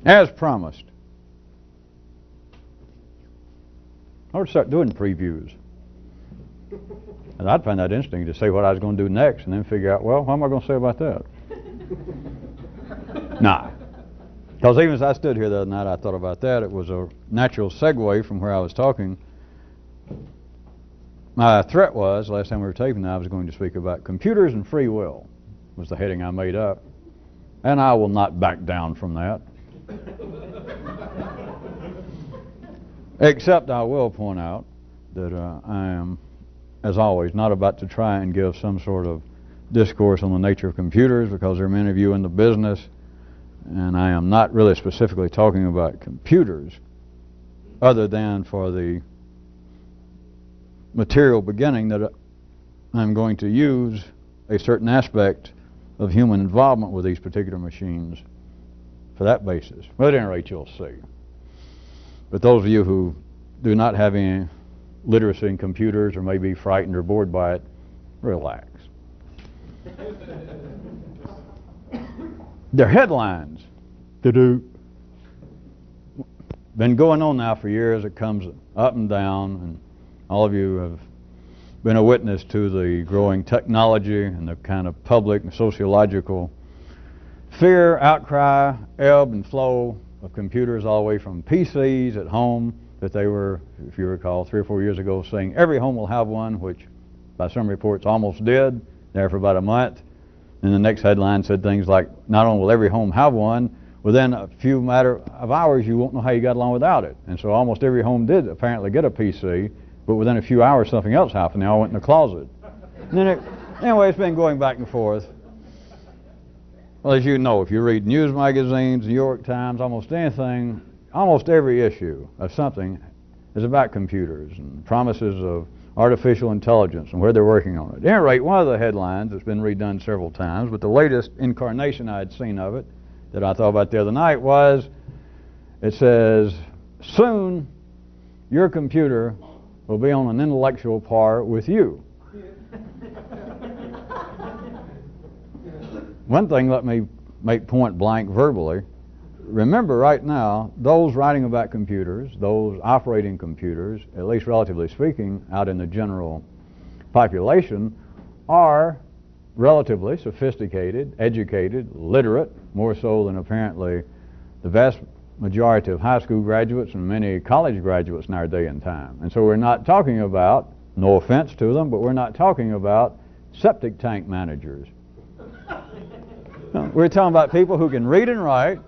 As promised, I would start doing previews. And I'd find that interesting to say what I was going to do next and then figure out, well, what am I going to say about that? Nah. Because even as I stood here the other night, I thought about that. It was a natural segue from where I was talking. My threat was, last time we were taping, I was going to speak about computers and free will, was the heading I made up. And I will not back down from that. Except I will point out that I am, as always, not about to try and give some sort of discourse on the nature of computers, because there are many of you in the business, and I am not really specifically talking about computers other than for the material beginning that I'm going to use a certain aspect of human involvement with these particular machines for that basis. Well, at any rate, you'll see. But those of you who do not have any literacy in computers or may be frightened or bored by it, relax. They're headlines. Been going on now for years. It comes up and down, and all of you have been a witness to the growing technology and the kind of public and sociological fear, outcry, ebb and flow of computers, all the way from PCs at home that they were, if you recall, 3 or 4 years ago saying every home will have one, which by some reports almost did, there for about a month. And the next headline said things like, not only will every home have one, within a few matter of hours you won't know how you got along without it. And so almost every home did apparently get a PC, but within a few hours something else happened. They all went in the closet. And then anyway, it's been going back and forth. Well, as you know, if you read news magazines, New York Times, almost anything, almost every issue of something is about computers and promises of artificial intelligence and where they're working on it. At any rate, one of the headlines that's been redone several times, but the latest incarnation I had seen of it that I thought about the other night was, it says, soon your computer will be on an intellectual par with you. One thing, let me make point blank verbally. Remember right now, those writing about computers, those operating computers, at least relatively speaking, out in the general population, are relatively sophisticated, educated, literate, more so than apparently the vast majority of high school graduates and many college graduates in our day and time. And so we're not talking about, no offense to them, but we're not talking about septic tank managers. No, we're talking about people who can read and write,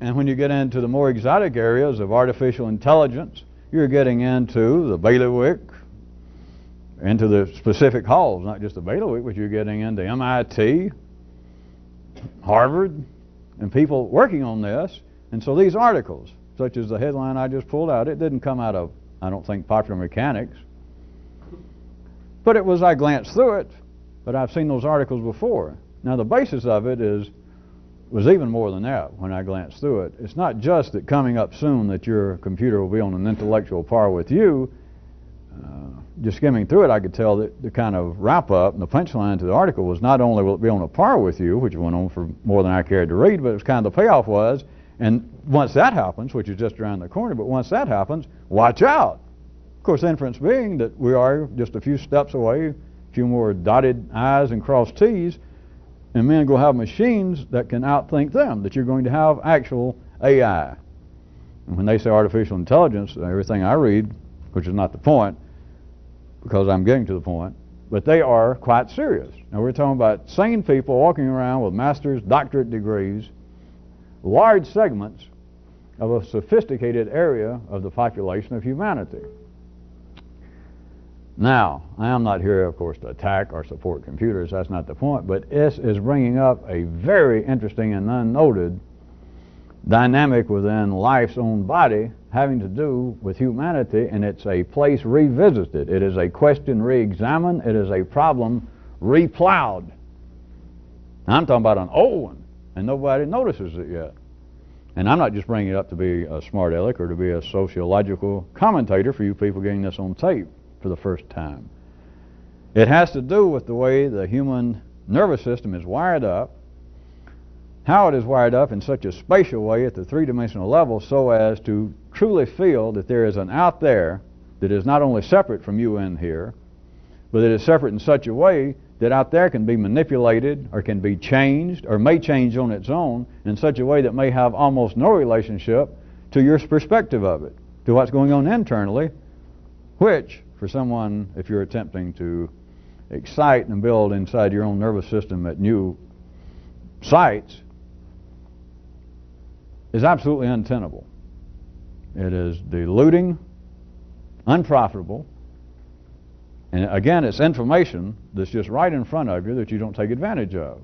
and when you get into the more exotic areas of artificial intelligence, you're getting into the bailiwick, into the specific halls, not just the bailiwick, but you're getting into MIT, Harvard, and people working on this. And so these articles, such as the headline I just pulled out, it didn't come out of, I don't think, Popular Mechanics. But it was, I glanced through it, but I've seen those articles before. Now the basis of it was even more than that when I glanced through it. It's not just that coming up soon that your computer will be on an intellectual par with you. Just skimming through it, I could tell that the kind of wrap-up and the punchline to the article was not only will it be on a par with you, which went on for more than I cared to read, but it was kind of the payoff was, and once that happens, which is just around the corner, but once that happens, watch out. Of course, the inference being that we are just a few steps away, a few more dotted I's and crossed T's, and men go have machines that can outthink them, that you're going to have actual AI. And when they say artificial intelligence, everything I read, which is not the point, because I'm getting to the point, but they are quite serious. Now we're talking about sane people walking around with master's, doctorate degrees, large segments of a sophisticated area of the population of humanity. Now, I am not here, of course, to attack or support computers. That's not the point. But this is bringing up a very interesting and unnoted dynamic within life's own body having to do with humanity, and it's a place revisited. It is a question re-examined. It is a problem re-plowed. I'm talking about an old one, and nobody notices it yet. And I'm not just bringing it up to be a smart aleck or to be a sociological commentator for you people getting this on tape for the first time. It has to do with the way the human nervous system is wired up, how it is wired up in such a spatial way at the three-dimensional level so as to truly feel that there is an out there that is not only separate from you in here, but it is separate in such a way that out there can be manipulated or can be changed or may change on its own in such a way that may have almost no relationship to your perspective of it, to what's going on internally, which, for someone, if you're attempting to excite and build inside your own nervous system at new sites, is absolutely untenable. It is deluding, unprofitable, and again, it's information that's just right in front of you that you don't take advantage of.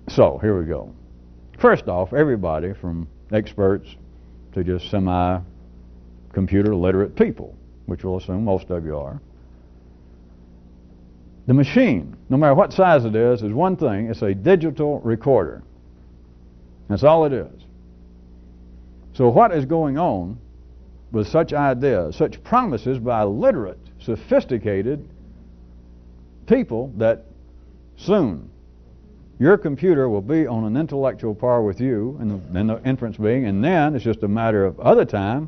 So, here we go. First off, everybody from experts to just semi-computer literate people, which we'll assume most of you are. The machine, no matter what size it is one thing. It's a digital recorder. That's all it is. So what is going on with such ideas, such promises by literate, sophisticated people that soon your computer will be on an intellectual par with you, and then the inference being, and then it's just a matter of other time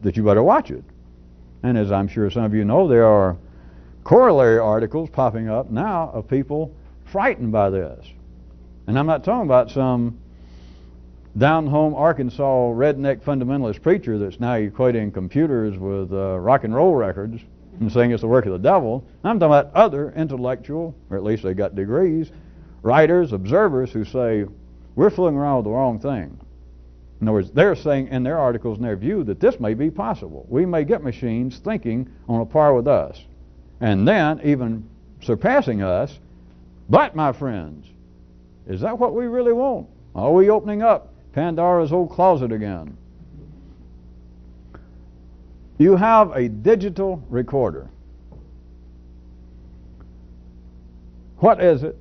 that you better watch it. And as I'm sure some of you know, there are corollary articles popping up now of people frightened by this. And I'm not talking about some down-home Arkansas redneck fundamentalist preacher that's now equating computers with rock and roll records and saying it's the work of the devil. I'm talking about other intellectual, or at least they got degrees, writers, observers who say, we're fooling around with the wrong thing. In other words, they're saying in their articles and their view that this may be possible. We may get machines thinking on a par with us, and then even surpassing us. But, my friends, is that what we really want? Are we opening up Pandora's old closet again? You have a digital recorder. What is it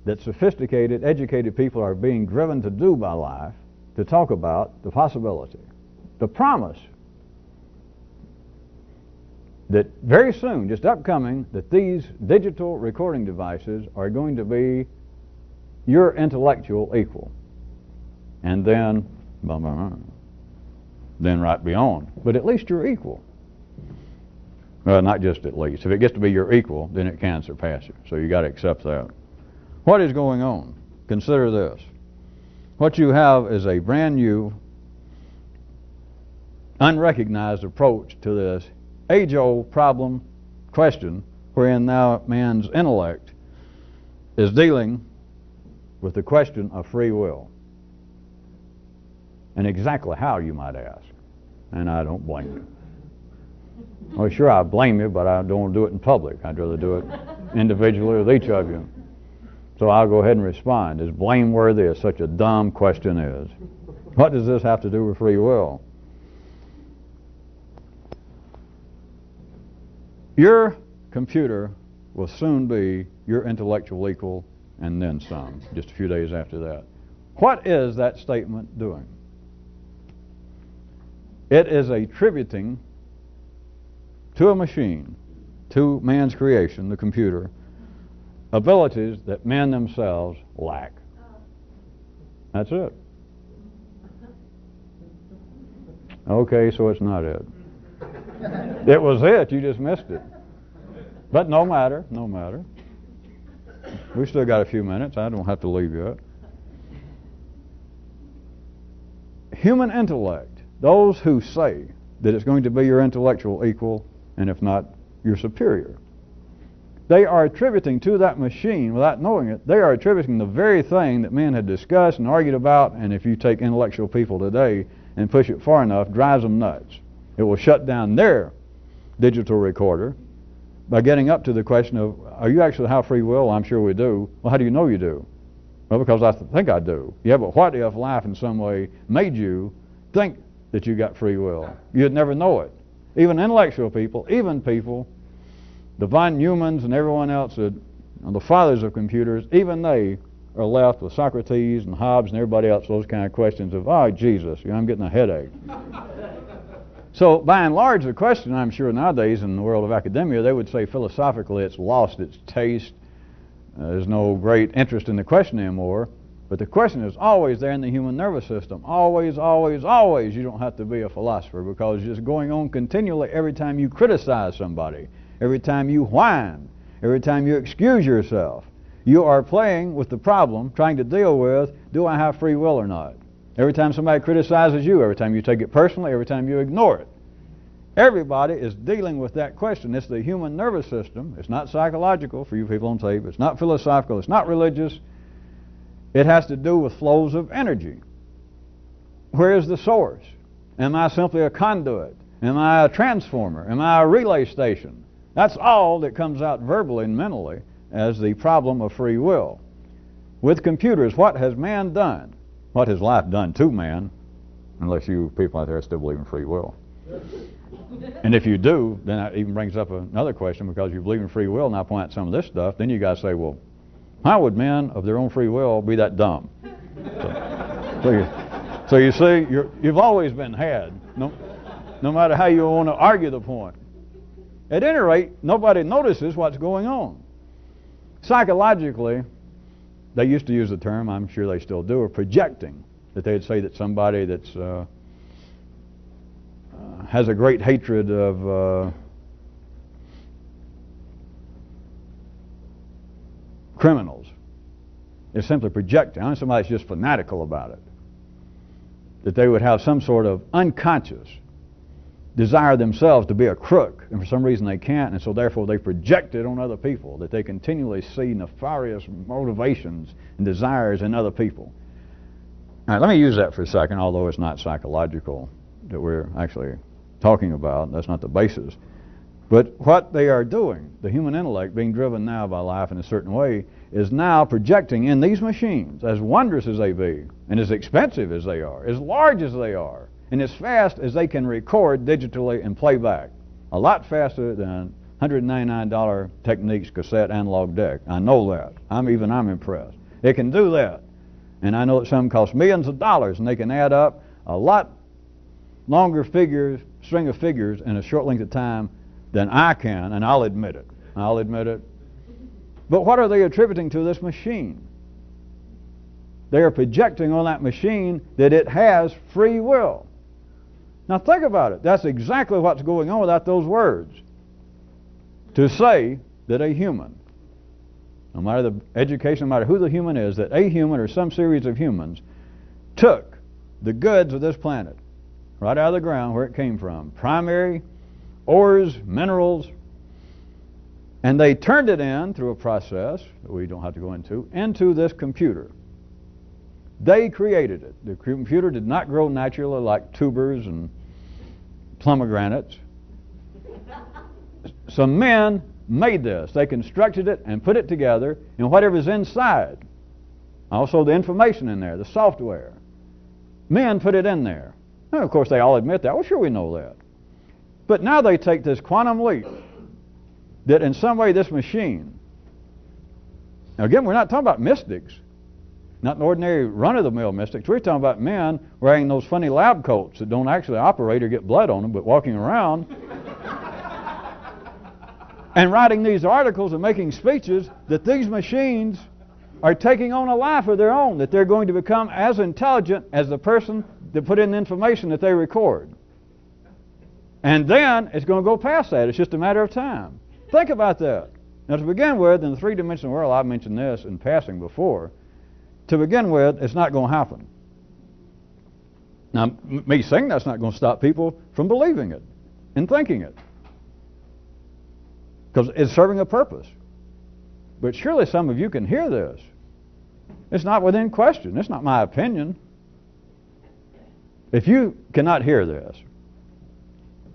that sophisticated, educated people are being driven to do by life? To talk about the possibility, the promise that very soon, just upcoming, that these digital recording devices are going to be your intellectual equal. And then right beyond. But at least you're equal. Well, not just at least. If it gets to be your equal, then it can surpass you. So you got to accept that. What is going on? Consider this. What you have is a brand new, unrecognized approach to this age-old problem, question, wherein now man's intellect is dealing with the question of free will. And exactly how, you might ask. And I don't blame you. Well, sure, I blame you, but I don't want to do it in public. I'd rather do it individually with each of you. So I'll go ahead and respond. As blameworthy as such a dumb question is, what does this have to do with free will? Your computer will soon be your intellectual equal, and then some, just a few days after that. What is that statement doing? It is attributing to a machine, to man's creation, the computer, abilities that men themselves lack. That's it. Okay, so it's not it. It was it, you just missed it. But no matter, no matter. We still got a few minutes, I don't have to leave yet. Human intellect, those who say that it's going to be your intellectual equal, and if not, your superior, they are attributing to that machine, without knowing it, they are attributing the very thing that men had discussed and argued about, and if you take intellectual people today and push it far enough, drives them nuts. It will shut down their digital recorder by getting up to the question of, are you actually have free will? I'm sure we do. Well, how do you know you do? Well, because I think I do. Yeah, but what if life in some way made you think that you got free will? You'd never know it. Even intellectual people, even people, the von Neumanns and everyone else, the fathers of computers, even they are left with Socrates and Hobbes and everybody else, those kind of questions of, oh, Jesus, I'm getting a headache. So, by and large, the question, I'm sure nowadays in the world of academia, they would say philosophically it's lost its taste, There's no great interest in the question anymore. But the question is always there in the human nervous system. Always, always, always. You don't have to be a philosopher, because it's just going on continually every time you criticize somebody, every time you whine, every time you excuse yourself. You are playing with the problem, trying to deal with, do I have free will or not? Every time somebody criticizes you, every time you take it personally, every time you ignore it. Everybody is dealing with that question. It's the human nervous system. It's not psychological for you people on tape. It's not philosophical. It's not religious. It has to do with flows of energy. Where is the source? Am I simply a conduit? Am I a transformer? Am I a relay station? That's all that comes out verbally and mentally as the problem of free will. With computers, what has man done? What has life done to man? Unless you people out there still believe in free will. And if you do, then that even brings up another question, because you believe in free will, and I point out some of this stuff, then you guys say, well, how would men of their own free will be that dumb? So you see, you've always been had, no matter how you want to argue the point. At any rate, nobody notices what's going on. Psychologically, they used to use the term, I'm sure they still do, of projecting. That they'd say that somebody that's has a great hatred of criminals is simply projecting. I mean, somebody's just fanatical about it. That they would have some sort of unconscious desire themselves to be a crook, and for some reason they can't, and so therefore they project it on other people, that they continually see nefarious motivations and desires in other people. All right, let me use that for a second, although it's not psychological that we're actually talking about. That's not the basis. But what they are doing, the human intellect being driven now by life in a certain way, is now projecting in these machines, as wondrous as they be, and as expensive as they are, as large as they are, and as fast as they can record digitally and play back. A lot faster than $199 Techniques cassette analog deck. I know that. I'm impressed. It can do that. And I know that some cost millions of dollars, and they can add up a lot longer string of figures in a short length of time than I can, and I'll admit it. I'll admit it. But what are they attributing to this machine? They are projecting on that machine that it has free will. Now think about it. That's exactly what's going on without those words. To say that a human, no matter the education, no matter who the human is, that a human or some series of humans took the goods of this planet right out of the ground where it came from, primary ores, minerals, and they turned it in through a process that we don't have to go into this computer. They created it. The computer did not grow naturally like tubers and pomegranates. Some men made this. They constructed it and put it together, and whatever's inside, also the information in there, the software, men put it in there. And of course they all admit that. Well, sure, we know that. But now they take this quantum leap that in some way this machine, now again, we're not talking about mystics, not an ordinary run-of-the-mill mystics. We're talking about men wearing those funny lab coats that don't actually operate or get blood on them, but walking around and writing these articles and making speeches that these machines are taking on a life of their own, that they're going to become as intelligent as the person that put in the information that they record. And then it's going to go past that. It's just a matter of time. Think about that. Now, to begin with, in the three-dimensional world, I've mentioned this in passing before, to begin with, it's not going to happen. Now, me saying that's not going to stop people from believing it and thinking it, because it's serving a purpose. But surely some of you can hear this. It's not within question. It's not my opinion. If you cannot hear this,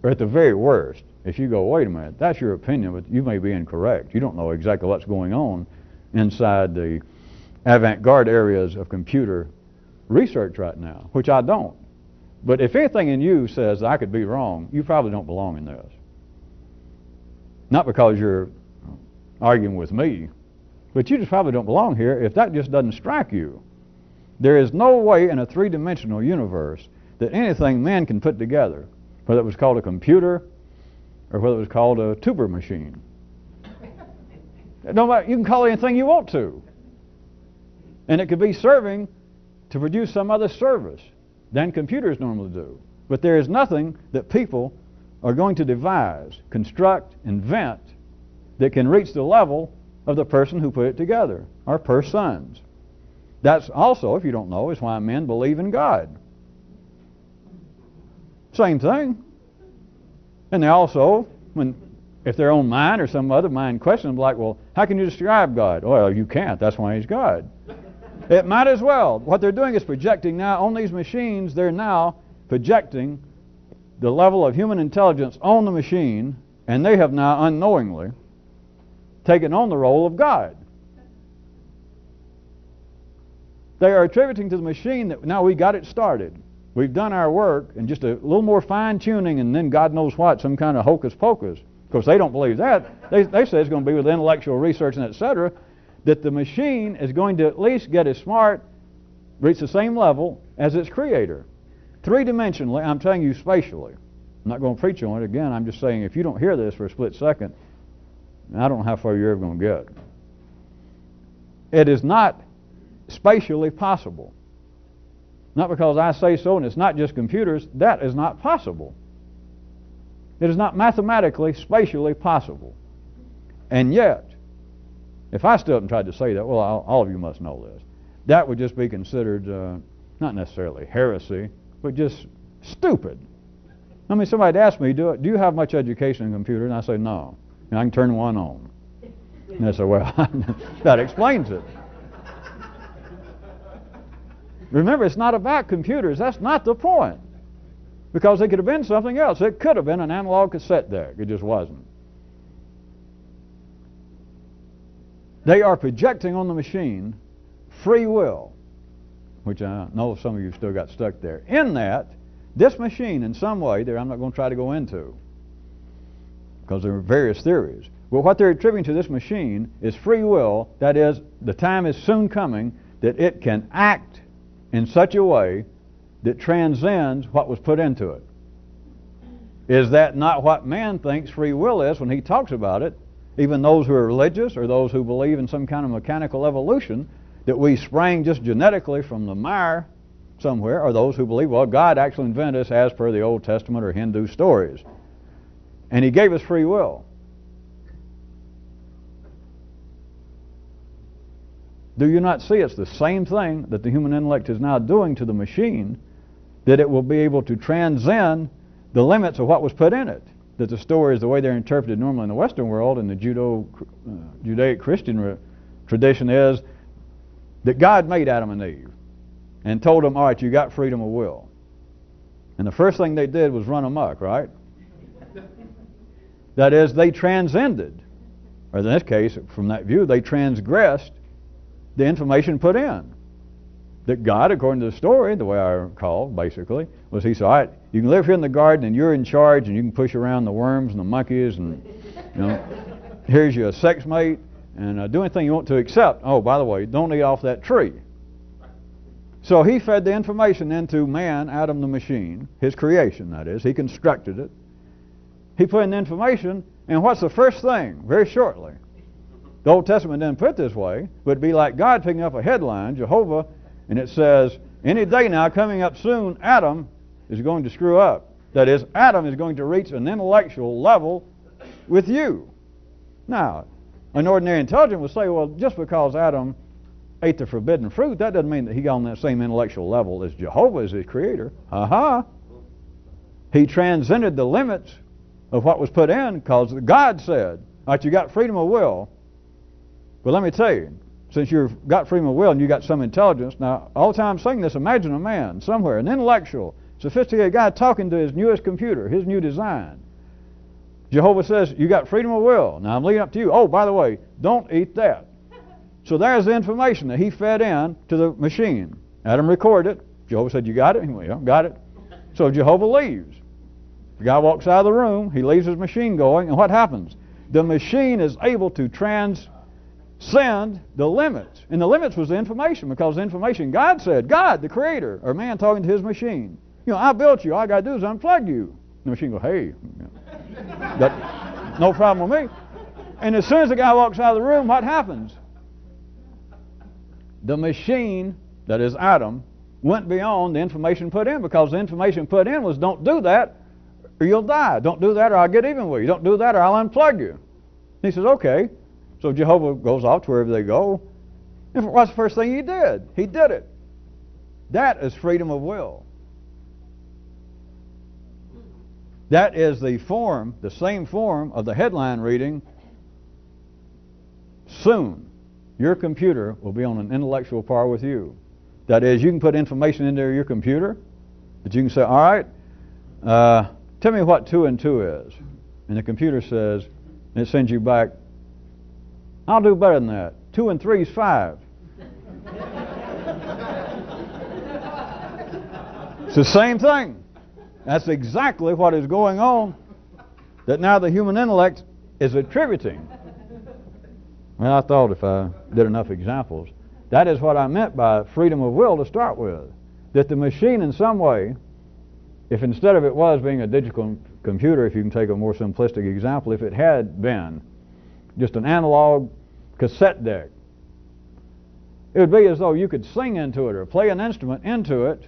or at the very worst, if you go, wait a minute, that's your opinion, but you may be incorrect. You don't know exactly what's going on inside the avant-garde areas of computer research right now, which I don't. But if anything in you says I could be wrong, you probably don't belong in this. Not because you're arguing with me, but you just probably don't belong here if that just doesn't strike you. There is no way in a three-dimensional universe that anything man can put together, whether it was called a computer or whether it was called a tuber machine, No matter, you can call it anything you want to. And it could be serving to produce some other service than computers normally do. But there is nothing that people are going to devise, construct, invent that can reach the level of the person who put it together, or persons. That's also, if you don't know, is why men believe in God. Same thing. And they also, if their own mind or some other mind questions them, like, well, how can you describe God? Well, you can't. That's why He's God. It might as well. What they're doing is projecting now on these machines. They're now projecting the level of human intelligence on the machine, and they have now unknowingly taken on the role of God. They are attributing to the machine that now we got it started. We've done our work, and just a little more fine-tuning, and then God knows what, some kind of hocus-pocus. Of course, they don't believe that. They say it's going to be with intellectual research and etc., that the machine is going to at least get as smart, reach the same level as its creator. Three-dimensionally, I'm telling you spatially. I'm not going to preach on it again. I'm just saying if you don't hear this for a split second, I don't know how far you're ever going to get. It is not spatially possible. Not because I say so, and it's not just computers. That is not possible. It is not mathematically, spatially possible. And yet, if I stood up and tried to say that, well, all of you must know this. That would just be considered not necessarily heresy, but just stupid. I mean, somebody asked me, do you have much education in computers? And I say, no. And I can turn one on. And they say, well, that explains it. Remember, it's not about computers. That's not the point. Because it could have been something else. It could have been an analog cassette deck. It just wasn't. They are projecting on the machine free will, which I know some of you still got stuck there. In that, this machine in some way, I'm not going to try to go into, because there are various theories. But what they're attributing to this machine is free will. That is, the time is soon coming that it can act in such a way that transcends what was put into it. Is that not what man thinks free will is when he talks about it? Even those who are religious or those who believe in some kind of mechanical evolution, that we sprang just genetically from the mire somewhere, or those who believe, well, God actually invented us as per the Old Testament or Hindu stories. And He gave us free will. Do you not see it's the same thing that the human intellect is now doing to the machine, that it will be able to transcend the limits of what was put in it? That the stories, the way they're interpreted normally in the Western world, and the Judaic Christian tradition is that God made Adam and Eve and told them, all right, you got freedom of will. And the first thing they did was run amok, right? That is, they transcended, or in this case, from that view, they transgressed the information put in. That God, according to the story, the way I recall, basically, was He said, all right, you can live here in the garden and you're in charge and you can push around the worms and the monkeys and, here's your sex mate and do anything you want to except, oh, by the way, don't eat off that tree. So He fed the information into man, Adam the machine, his creation, that is. He constructed it. He put in the information, and what's the first thing? Very shortly. The Old Testament didn't put it this way, but it'd be like God picking up a headline, Jehovah, and it says, any day now, coming up soon, Adam is going to screw up. That is, Adam is going to reach an intellectual level with you. Now, an ordinary intelligent would say, well, just because Adam ate the forbidden fruit, that doesn't mean that he got on that same intellectual level as Jehovah, as his creator. He transcended the limits of what was put in, because God said, all right, you got freedom of will. But let me tell you, since you've got freedom of will and you got some intelligence, now all the time I'm saying this, imagine a man somewhere, an intellectual, sophisticated guy talking to his newest computer, his new design. Jehovah says, you got freedom of will. Now I'm leaving up to you. Oh, by the way, don't eat that. So there's the information that he fed in to the machine. Adam recorded it. Jehovah said, you got it? He went, yeah, got it. So Jehovah leaves. The guy walks out of the room, he leaves his machine going, and what happens? The machine is able to transcend the limits. And the limits was the information, because the information, God said, God, the creator, or man talking to his machine, I built you, all I got to do is unplug you. The machine goes, hey, no problem with me. And as soon as the guy walks out of the room, what happens? The machine, that is Adam, went beyond the information put in, because the information put in was, don't do that or you'll die. Don't do that or I'll get even with you. Don't do that or I'll unplug you. And he says, okay. So Jehovah goes off to wherever they go. And what's the first thing he did? He did it. That is freedom of will. That is the form, the same form of the headline reading, soon your computer will be on an intellectual par with you. That is, you can put information into your computer that you can say, all right, tell me what 2 and 2 is. And the computer says, and it sends you back, I'll do better than that. 2 and 3 is 5. It's the same thing. That's exactly what is going on, that now the human intellect is attributing. Well, I thought if I did enough examples, that is what I meant by freedom of will to start with. That the machine in some way, if instead of it was being a digital computer, if you can take a more simplistic example, if it had been just an analog cassette deck, it would be as though you could sing into it or play an instrument into it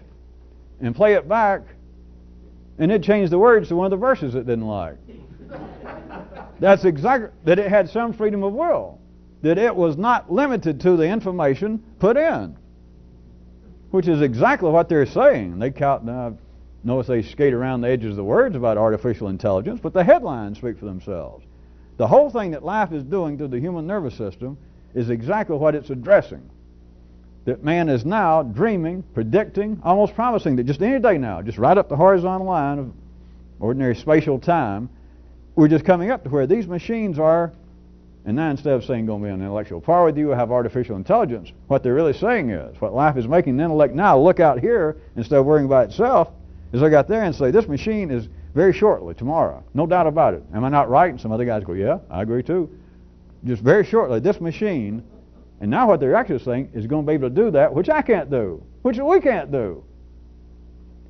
and play it back, and it'd change the words to one of the verses it didn't like. That's exactly, that it had some freedom of will. That it was not limited to the information put in. Which is exactly what they're saying. They count, now, notice they skate around the edges of the words about artificial intelligence, but the headlines speak for themselves. The whole thing that life is doing to the human nervous system is exactly what it's addressing. That man is now dreaming, predicting, almost promising that just any day now, just right up the horizontal line of ordinary spatial time, we're just coming up to where these machines are. And now instead of saying going to be an intellectual par with you, have artificial intelligence, what they're really saying is, what life is making the intellect now look out here instead of worrying about itself, is look out there and say, this machine is very shortly, tomorrow, no doubt about it. Am I not right? And some other guys go, yeah, I agree too. Just very shortly, this machine, and now what they're actually saying is going to be able to do that, which I can't do, which we can't do.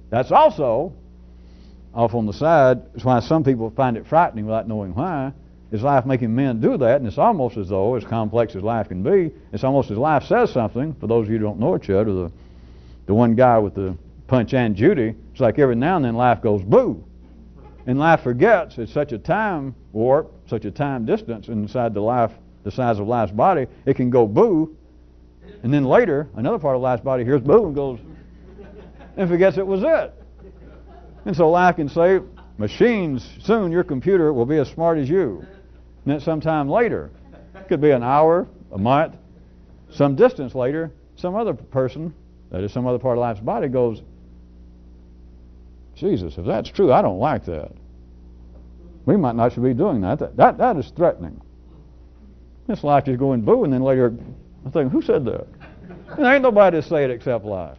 That's also, off on the side, is why some people find it frightening without knowing why. Is life making men do that? And it's almost as though, as complex as life can be, it's almost as life says something. For those of you who don't know it yet, or the one guy with the Punch and Judy, it's like every now and then life goes boo. And life forgets it's such a time warp, such a time distance inside the size of life's body, it can go boo. And then later, another part of life's body hears boo and goes, and forgets it was it. And so life can say, machines, soon your computer will be as smart as you. And then sometime later, it could be an hour, a month, some distance later, some other person, that is some other part of life's body, goes, Jesus, if that's true, I don't like that. We might not should be doing that. That is threatening. This life is going boo, and then later, I think, who said that? And there ain't nobody to say it except life.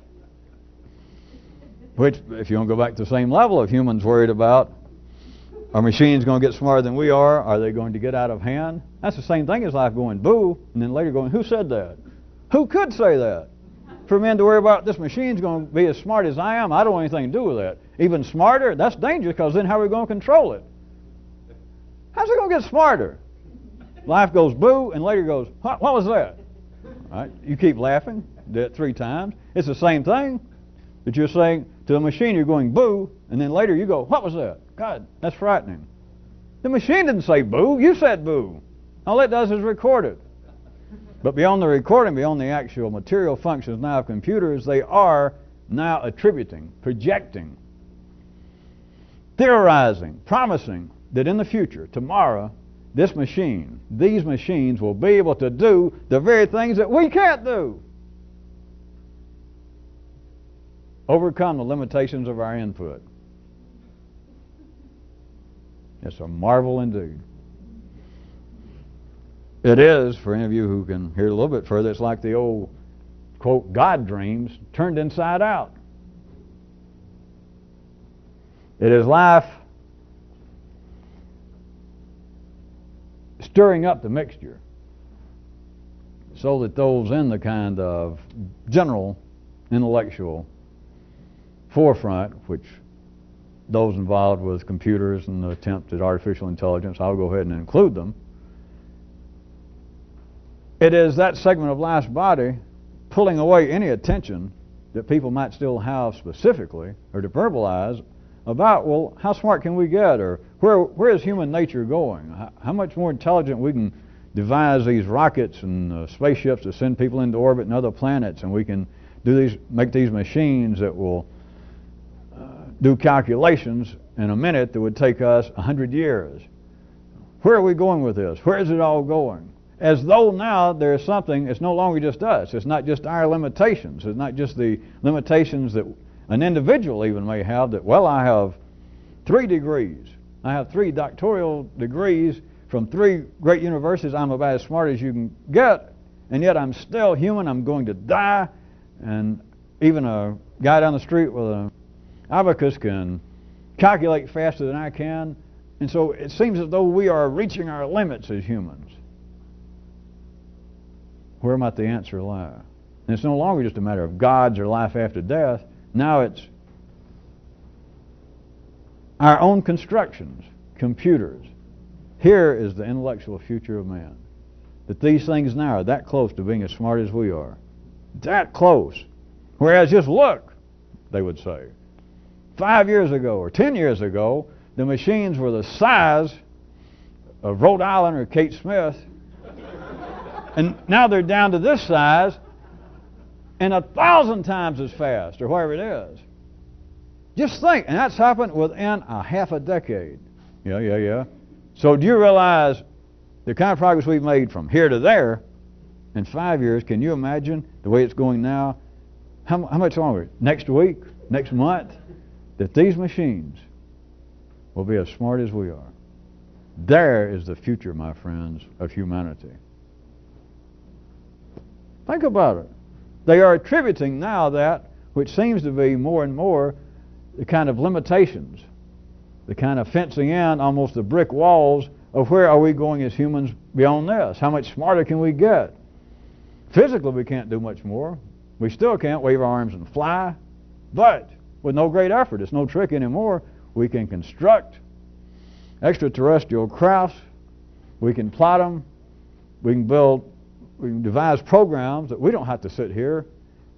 Which, if you want to go back to the same level, if humans worried about, are machines going to get smarter than we are? Are they going to get out of hand? That's the same thing as life going boo, and then later going, who said that? Who could say that? For men to worry about this machine's going to be as smart as I am, I don't want anything to do with that. Even smarter, that's dangerous, because then how are we going to control it? How's it going to get smarter? Life goes boo, and later goes, what was that? All right, you keep laughing, do it 3 times. It's the same thing that you're saying to the machine, you're going boo, and then later you go, what was that? God, that's frightening. The machine didn't say boo, you said boo. All it does is record it. But beyond the recording, beyond the actual material functions now of computers, they are now attributing, projecting, theorizing, promising that in the future, tomorrow, this machine, these machines will be able to do the very things that we can't do. Overcome the limitations of our input. It's a marvel indeed. It is, for any of you who can hear it a little bit further, it's like the old, quote, God dreams turned inside out. It is life stirring up the mixture so that those in the kind of general intellectual forefront, which those involved with computers and the attempt at artificial intelligence, I'll go ahead and include them, it is that segment of life's body pulling away any attention that people might still have specifically or to verbalize about, well, how smart can we get, or where is human nature going? How much more intelligent we can devise these rockets and spaceships to send people into orbit and other planets, and we can make these machines that will do calculations in a minute that would take us 100 years. Where are we going with this? Where is it all going? As though now there's something, it's no longer just us. It's not just our limitations. It's not just the limitations that an individual even may have that, well, I have 3 degrees. I have 3 doctoral degrees from 3 great universities. I'm about as smart as you can get, and yet I'm still human. I'm going to die. And even a guy down the street with an abacus can calculate faster than I can. And so it seems as though we are reaching our limits as humans. Where might the answer lie? And it's no longer just a matter of gods or life after death. Now it's our own constructions, computers. Here is the intellectual future of man. That these things now are that close to being as smart as we are. That close. Whereas, just look, they would say, 5 years ago or 10 years ago, the machines were the size of Rhode Island or Kate Smith. And now they're down to this size and 1,000 times as fast, or whatever it is. Just think, and that's happened within a half a decade. Yeah. So do you realize the kind of progress we've made from here to there in 5 years? Can you imagine the way it's going now? How much longer? Next week? Next month? That these machines will be as smart as we are. There is the future, my friends, of humanity. Think about it. They are attributing now that which seems to be more and more the kind of limitations, the kind of fencing in, almost the brick walls of where are we going as humans beyond this? How much smarter can we get? Physically, we can't do much more. We still can't wave our arms and fly, but with no great effort, it's no trick anymore, we can construct extraterrestrial crafts, we can plot them, we can devise programs that we don't have to sit here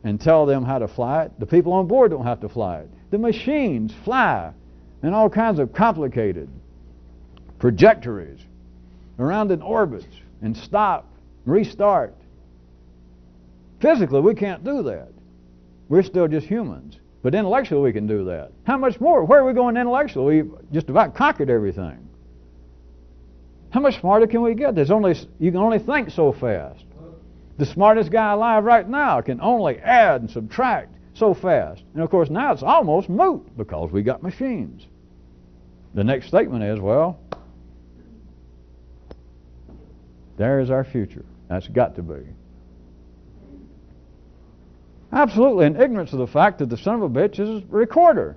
and tell them how to fly it. The people on board don't have to fly it. The machines fly in all kinds of complicated trajectories around in orbits and stop, restart. Physically, we can't do that. We're still just humans. But intellectually, we can do that. How much more? Where are we going intellectually? We've just about conquered everything. How much smarter can we get? You can only think so fast. The smartest guy alive right now can only add and subtract so fast. And of course, now it's almost moot because we got machines. The next statement is, well, there is our future. That's got to be. Absolutely in ignorance of the fact that the son of a bitch is a recorder.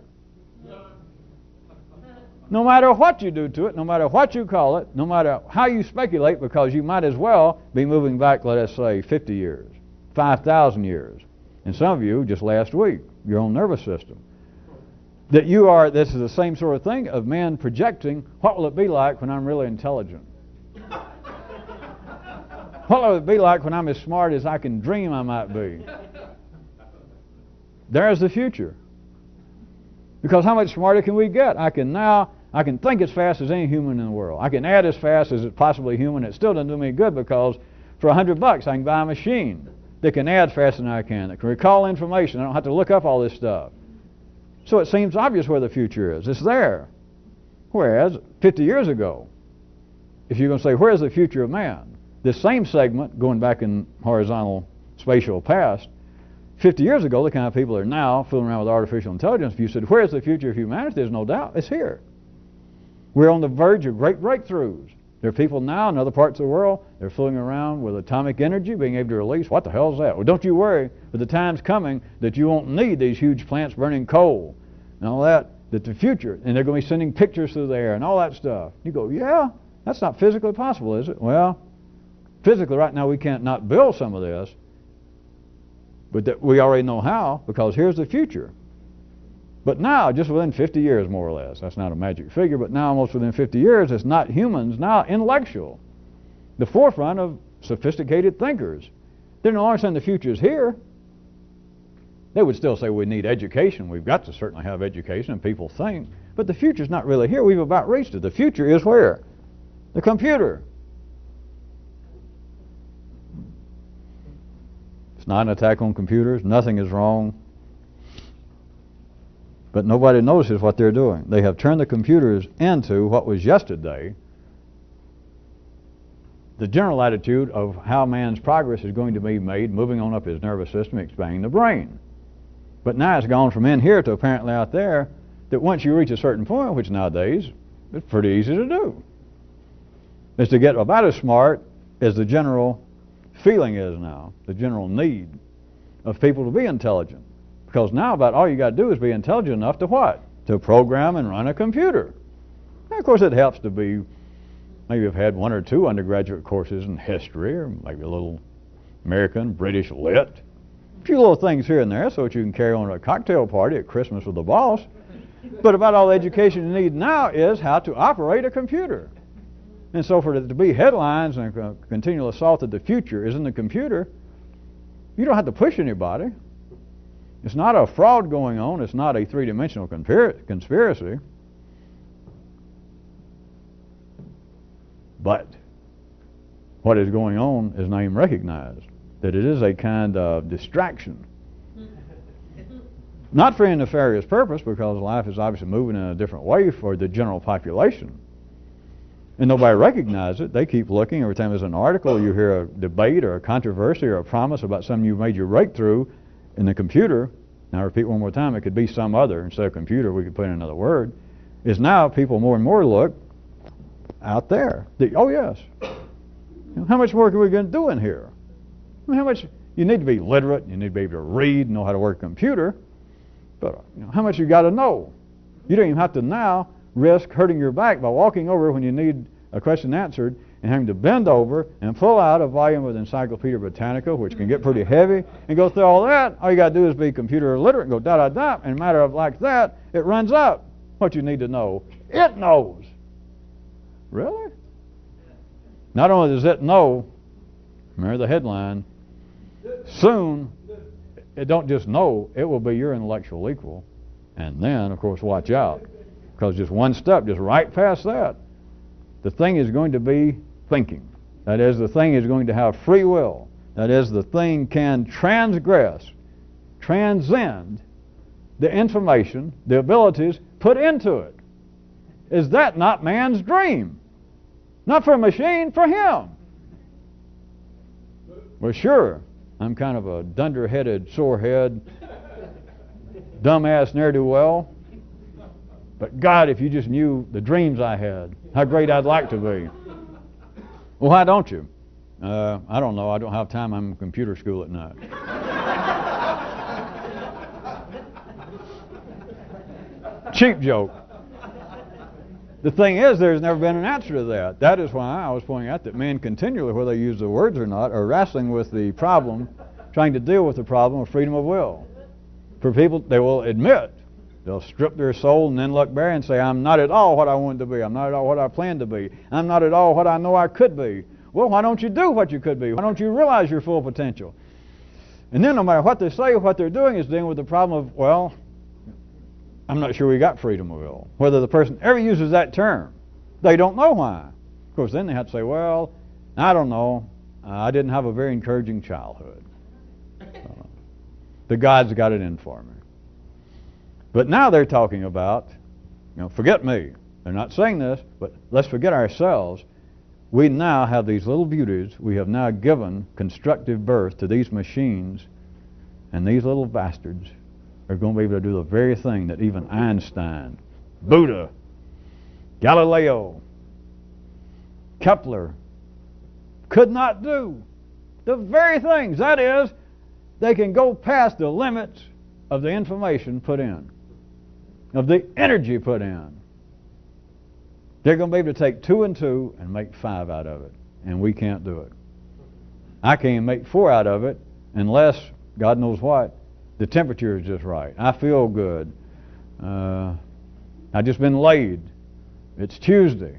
No matter what you do to it, no matter what you call it, no matter how you speculate, because you might as well be moving back, let us say, 50 years, 5,000 years. And some of you, just last week, your own nervous system. This is the same sort of thing of man projecting, what will it be like when I'm really intelligent? What will it be like when I'm as smart as I can dream I might be? There's the future. Because how much smarter can we get? I can think as fast as any human in the world. I can add as fast as it's possibly human. It still doesn't do me good because for $100 I can buy a machine that can add faster than I can, that can recall information. I don't have to look up all this stuff. So it seems obvious where the future is. It's there. Whereas 50 years ago, if you're going to say, where's the future of man? This same segment, going back in horizontal spatial past, 50 years ago, the kind of people that are now fooling around with artificial intelligence, if you said, where's the future of humanity? There's no doubt. It's here. We're on the verge of great breakthroughs. There are people now in other parts of the world, they're fooling around with atomic energy, being able to release. What the hell is that? Well, don't you worry, but the time's coming that you won't need these huge plants burning coal and all that the future, and they're going to be sending pictures through the air and all that stuff. You go, yeah, that's not physically possible, is it? Well, physically right now we can't not build some of this, but that we already know how, because here's the future. But now, just within 50 years, more or less, that's not a magic figure, but now almost within 50 years, it's not humans, now intellectual. The forefront of sophisticated thinkers. They don't understand the future is here. They would still say we need education. We've got to certainly have education, and people think. But the future's not really here. We've about reached it. The future is where? The computer. It's not an attack on computers. Nothing is wrong. But nobody notices what they're doing. They have turned the computers into what was yesterday the general attitude of how man's progress is going to be made, moving on up his nervous system, expanding the brain. But now it's gone from in here to apparently out there, that once you reach a certain point, which nowadays it's pretty easy to do, is to get about as smart as the general feeling is now, the general need of people to be intelligent. Because now about all you got to do is be intelligent enough to what? To program and run a computer. And of course it helps to be, maybe you've had 1 or 2 undergraduate courses in history, or maybe a little American, British lit. A few little things here and there so that you can carry on to a cocktail party at Christmas with the boss. But about all the education you need now is how to operate a computer. And so for it to be headlines and a continual assault that the future is in the computer, you don't have to push anybody. It's not a fraud going on. It's not a three-dimensional conspiracy. But what is going on is not even recognized, that it is a kind of distraction. Not for any nefarious purpose, because life is obviously moving in a different way for the general population. And nobody recognizes it. They keep looking. Every time there's an article, you hear a debate or a controversy or a promise about something you've made your breakthrough in the computer. Now, I repeat one more time, it could be some other. Instead of computer, we could put in another word. Is now people more and more look out there. Oh, yes. How much work are we going to do in here? I mean, how much? You need to be literate. You need to be able to read, know how to work a computer. But how much you got to know? You don't even have to now risk hurting your back by walking over when you need a question answered and having to bend over and pull out a volume of the Encyclopedia Britannica, which can get pretty heavy, and go through all that. All you got to do is be computer literate and go da-da-da. In a matter of like that, it runs up what you need to know. It knows. Really? Not only does it know, remember the headline, soon it don't just know, it will be your intellectual equal. And then, of course, watch out. Because just one step, just right past that, the thing is going to be thinking. That is, the thing is going to have free will. That is, the thing can transgress, transcend the information, the abilities put into it. Is that not man's dream? Not for a machine, for him. Well, sure, I'm kind of a dunderheaded, sorehead, dumbass ne'er-do-well. But God, if you just knew the dreams I had, how great I'd like to be. Well, why don't you? I don't know. I don't have time. I'm in computer school at night. Cheap joke. The thing is, there's never been an answer to that. That is why I was pointing out that men continually, whether they use the words or not, are wrestling with the problem, trying to deal with the problem of freedom of will. For people, they will admit, they'll strip their soul and then look bare and say, I'm not at all what I wanted to be. I'm not at all what I planned to be. I'm not at all what I know I could be. Well, why don't you do what you could be? Why don't you realize your full potential? And then no matter what they say, what they're doing is dealing with the problem of, well, I'm not sure we got freedom of will. Whether the person ever uses that term, they don't know why. Of course, then they have to say, well, I don't know. I didn't have a very encouraging childhood. The God's got it in for me. But now they're talking about, forget me. They're not saying this, but let's forget ourselves. We now have these little beauties. We have now given constructive birth to these machines, and these little bastards are going to be able to do the very thing that even Einstein, Buddha, Galileo, Kepler could not do. The very things. That is, they can go past the limits of the information put in, of the energy put in. They're going to be able to take 2 and 2 and make 5 out of it, and we can't do it. I can't even make 4 out of it unless, God knows what, the temperature is just right. I feel good. I've just been laid. It's Tuesday.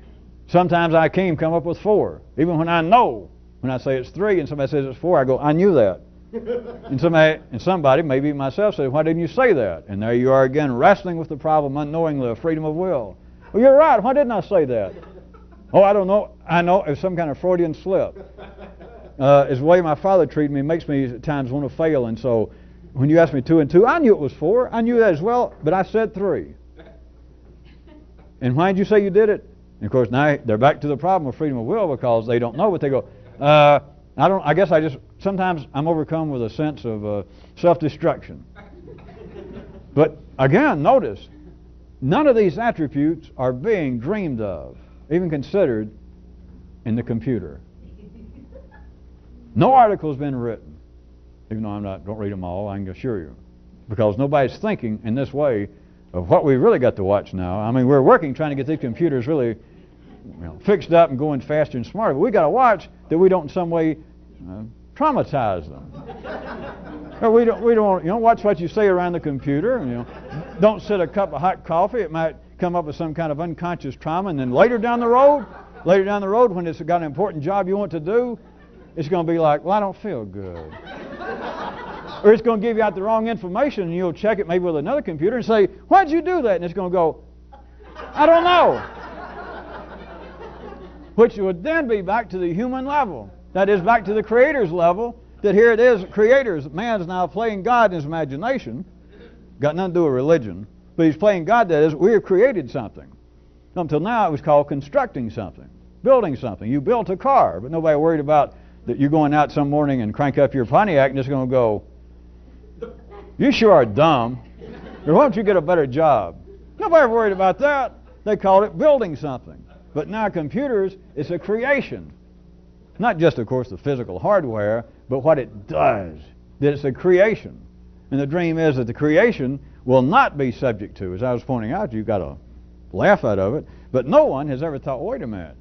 Sometimes I can't come up with 4, even when I know When I say it's 3 and somebody says it's 4, I go, I knew that. And somebody, maybe myself, says, why didn't you say that? And there you are again, wrestling with the problem unknowingly of freedom of will. Well, you're right. Why didn't I say that? Oh, I don't know. I know it's some kind of Freudian slip. It's the way my father treated me makes me at times want to fail. And so when you asked me 2 and 2, I knew it was 4. I knew that as well, but I said 3. And why did you say you did it? And of course, now they're back to the problem of freedom of will because they don't know, but they go, I guess sometimes I'm overcome with a sense of self-destruction. But again, notice, none of these attributes are being dreamed of, even considered in the computer. No article's been written, even though don't read them all, I can assure you, because nobody's thinking in this way of what we really got to watch now. I mean, we're working trying to get these computers really fixed up and going faster and smarter, but we got to watch that we don't in some way traumatize them. Or we don't watch what you say around the computer. Don't sit a cup of hot coffee. It might come up with some kind of unconscious trauma, and then later down the road, when it's got an important job you want to do, it's going to be like, well, I don't feel good. Or it's going to give you out the wrong information, and you'll check it maybe with another computer and say, why'd you do that? And it's going to go, I don't know. Which would then be back to the human level. That is, back to the Creator's level, that here it is, Creator's, man's now playing God in his imagination. Got nothing to do with religion. But he's playing God, that is, we have created something. Until now it was called constructing something, building something. You built a car, but nobody worried about that you're going out some morning and crank up your Pontiac and it's going to go, you sure are dumb. Or why don't you get a better job? Nobody ever worried about that. They called it building something. But now computers, it's a creation. Not just, of course, the physical hardware, but what it does. That it's a creation. And the dream is that the creation will not be subject to, as I was pointing out, you've got to laugh out of it, but no one has ever thought, wait a minute,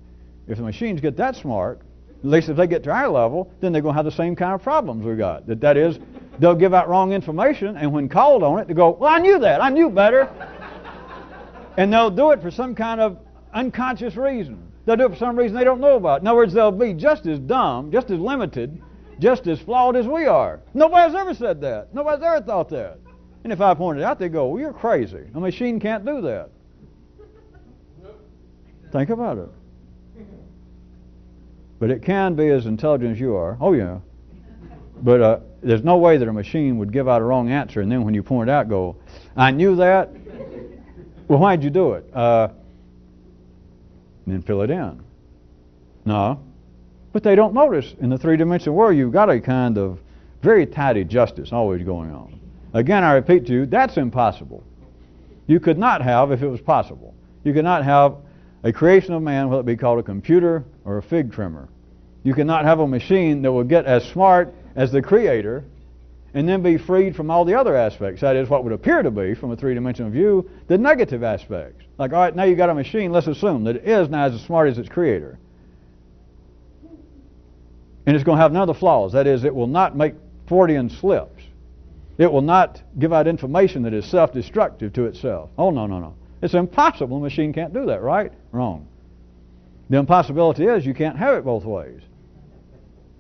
if the machines get that smart, at least if they get to our level, then they're going to have the same kind of problems we got. That is, they'll give out wrong information, and when called on it, they go, well, I knew that. I knew better. And they'll do it for some kind of unconscious reason. They'll do it for some reason they don't know about. In other words, they'll be just as dumb, just as limited, just as flawed as we are. Nobody's ever said that. Nobody's ever thought that. And if I pointed it out, they go, well, you're crazy. A machine can't do that. Think about it. But it can be as intelligent as you are. Oh, yeah. But there's no way that a machine would give out a wrong answer and then when you point it out, go, I knew that. Well, why'd you do it? And then fill it in. No. But they don't notice in the three-dimensional world you've got a kind of very tidy justice always going on. Again, I repeat to you, that's impossible. You could not have, if it was possible, you could not have a creation of man, whether it be called a computer or a fig trimmer. You cannot have a machine that will get as smart as the Creator and then be freed from all the other aspects. That is, what would appear to be, from a three-dimensional view, the negative aspects. Like, all right, now you've got a machine, let's assume that it is now as smart as its Creator. And it's going to have none of the flaws. That is, it will not make Freudian slips. It will not give out information that is self-destructive to itself. Oh, no, no, no. It's impossible. A machine can't do that, right? Wrong. The impossibility is you can't have it both ways.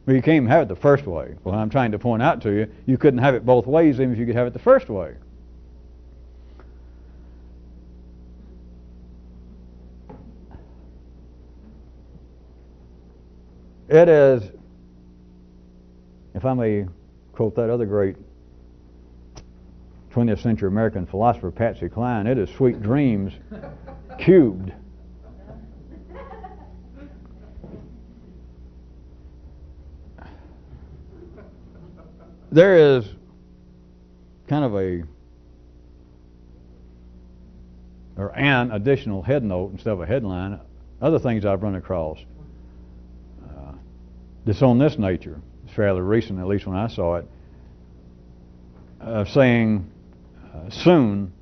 Well, you can't even have it the first way. Well, I'm trying to point out to you, you couldn't have it both ways even if you could have it the first way. It is, if I may quote that other great 20th century American philosopher, Patsy Cline, it is sweet dreams cubed. There is kind of an additional head note instead of a headline. Other things I've run across that's on this nature. It's fairly recent, at least when I saw it, of saying soon